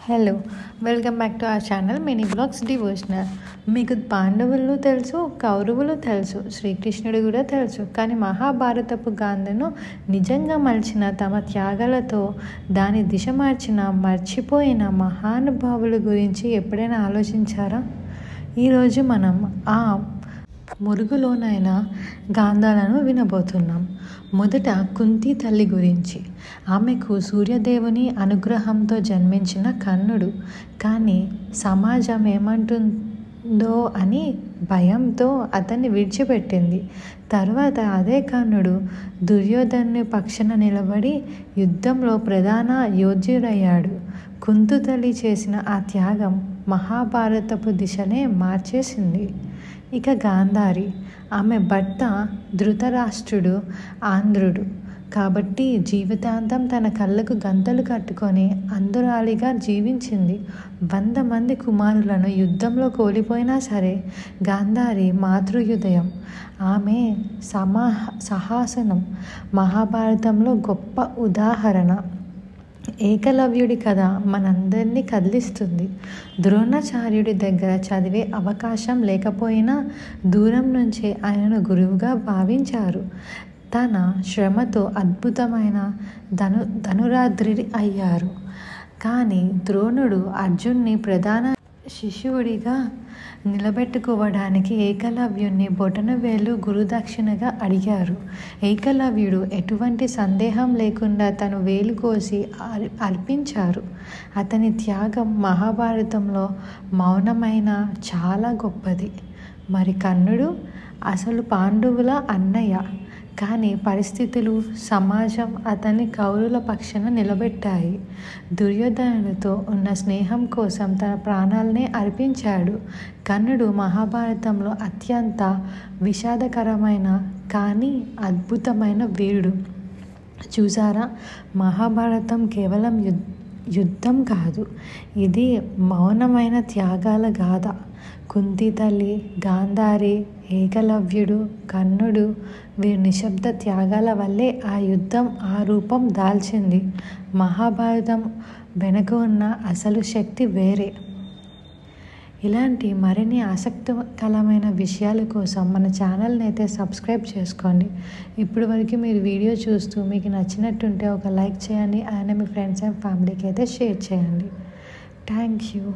Hello, welcome back to our channel mini blogs devotional. మీకు పాండవులు తెలుసు, కౌరవులు తెలుసు, శ్రీకృష్ణుడు కూడా తెలుసు. కానీ మహాభారతపు గాథను నిజంగా మలిచిన, తమ త్యాగాలతో దాని దిశ మర్చిపోయిన మహానుభావుల గురించి ఎప్పుడైనా ఆలోచించారా? ఈరోజు మనం ఆ మురుగులోనైన గాథలను వినబోతున్నాం. మొదట కుంతి తల్లి గురించి. ఆమెకు సూర్యదేవుని అనుగ్రహంతో జన్మించిన కర్ణుడు. కానీ సమాజం ఏమంటుందో అని భయంతో అతన్ని విడిచిపెట్టింది. తర్వాత అదే కర్ణుడు దుర్యోధనుని పక్షాన నిలబడి యుద్ధంలో ప్రధాన యోధుడయ్యాడు. కుంతి తల్లి చేసిన ఆ త్యాగం మహాభారతపు దిశనే మార్చేసింది. ఇక గాంధారి. ఆమె భర్త ధృతరాష్ట్రుడు ఆంధ్రుడు కాబట్టి జీవితాంతం తన కళ్ళకు గంతలు కట్టుకొని అంధురాలిగా జీవించింది. 100 మంది కుమారులను యుద్ధంలో కోల్పోయినా సరే గాంధారి మాతృహృదయం, ఆమె సాహసం మహాభారతంలో గొప్ప ఉదాహరణ. ఏకలవ్యుడి కథ మనందరినీ కదిలిస్తుంది. ద్రోణాచార్యుడి దగ్గర చదివే అవకాశం లేకపోయినా దూరం నుంచే ఆయనను గురువుగా భావించారు. తన శ్రమతో అద్భుతమైన ధనురాద్రి అయ్యారు. కానీ ద్రోణుడు అర్జున్ని ప్రధాన శిష్యుడిగా నిలబెట్టుకోవడానికి ఏకలవ్యుని బొటనవేలు గురుదక్షిణగా అడిగారు. ఏకలవ్యుడు ఎటువంటి సందేహం లేకుండా తను వేలు కోసి అర్పించారు. అతని త్యాగం మహాభారతంలో మౌనమైన చాలా గొప్పది. మరి కర్ణుడు అసలు పాండవుల అన్నయ్య. కానీ పరిస్థితులు, సమాజం అతన్ని కౌరవుల పక్షాన నిలబెట్టాయి. దుర్యోధనుడితో ఉన్న స్నేహం కోసం తన ప్రాణాలనే అర్పించాడు. కర్ణుడు మహాభారతంలో అత్యంత విషాదకరమైన కానీ అద్భుతమైన వీరుడు. చూసారా, మహాభారతం కేవలం యుద్ధం కాదు, ఇది మౌనమైన త్యాగాల గాథ. కుంతి తల్లి, గాంధారి, ఏకలవ్యుడు, కర్ణుడు వీరి నిశ్శబ్ద త్యాగాల వల్లే ఆ యుద్ధం ఆ రూపం దాల్చింది. మహాభారతం వెనుక ఉన్న అసలు శక్తి వేరే. ఇలాంటి మరిన్ని ఆసక్తికరమైన విషయాల కోసం మన ఛానల్ని అయితే సబ్స్క్రైబ్ చేసుకోండి. ఇప్పటి వరకు మీరు వీడియో చూస్తూ మీకు నచ్చినట్టుంటే ఒక లైక్ చేయండి. ఆయన మీ ఫ్రెండ్స్ అండ్ ఫ్యామిలీకి అయితే షేర్ చేయండి. Thank you.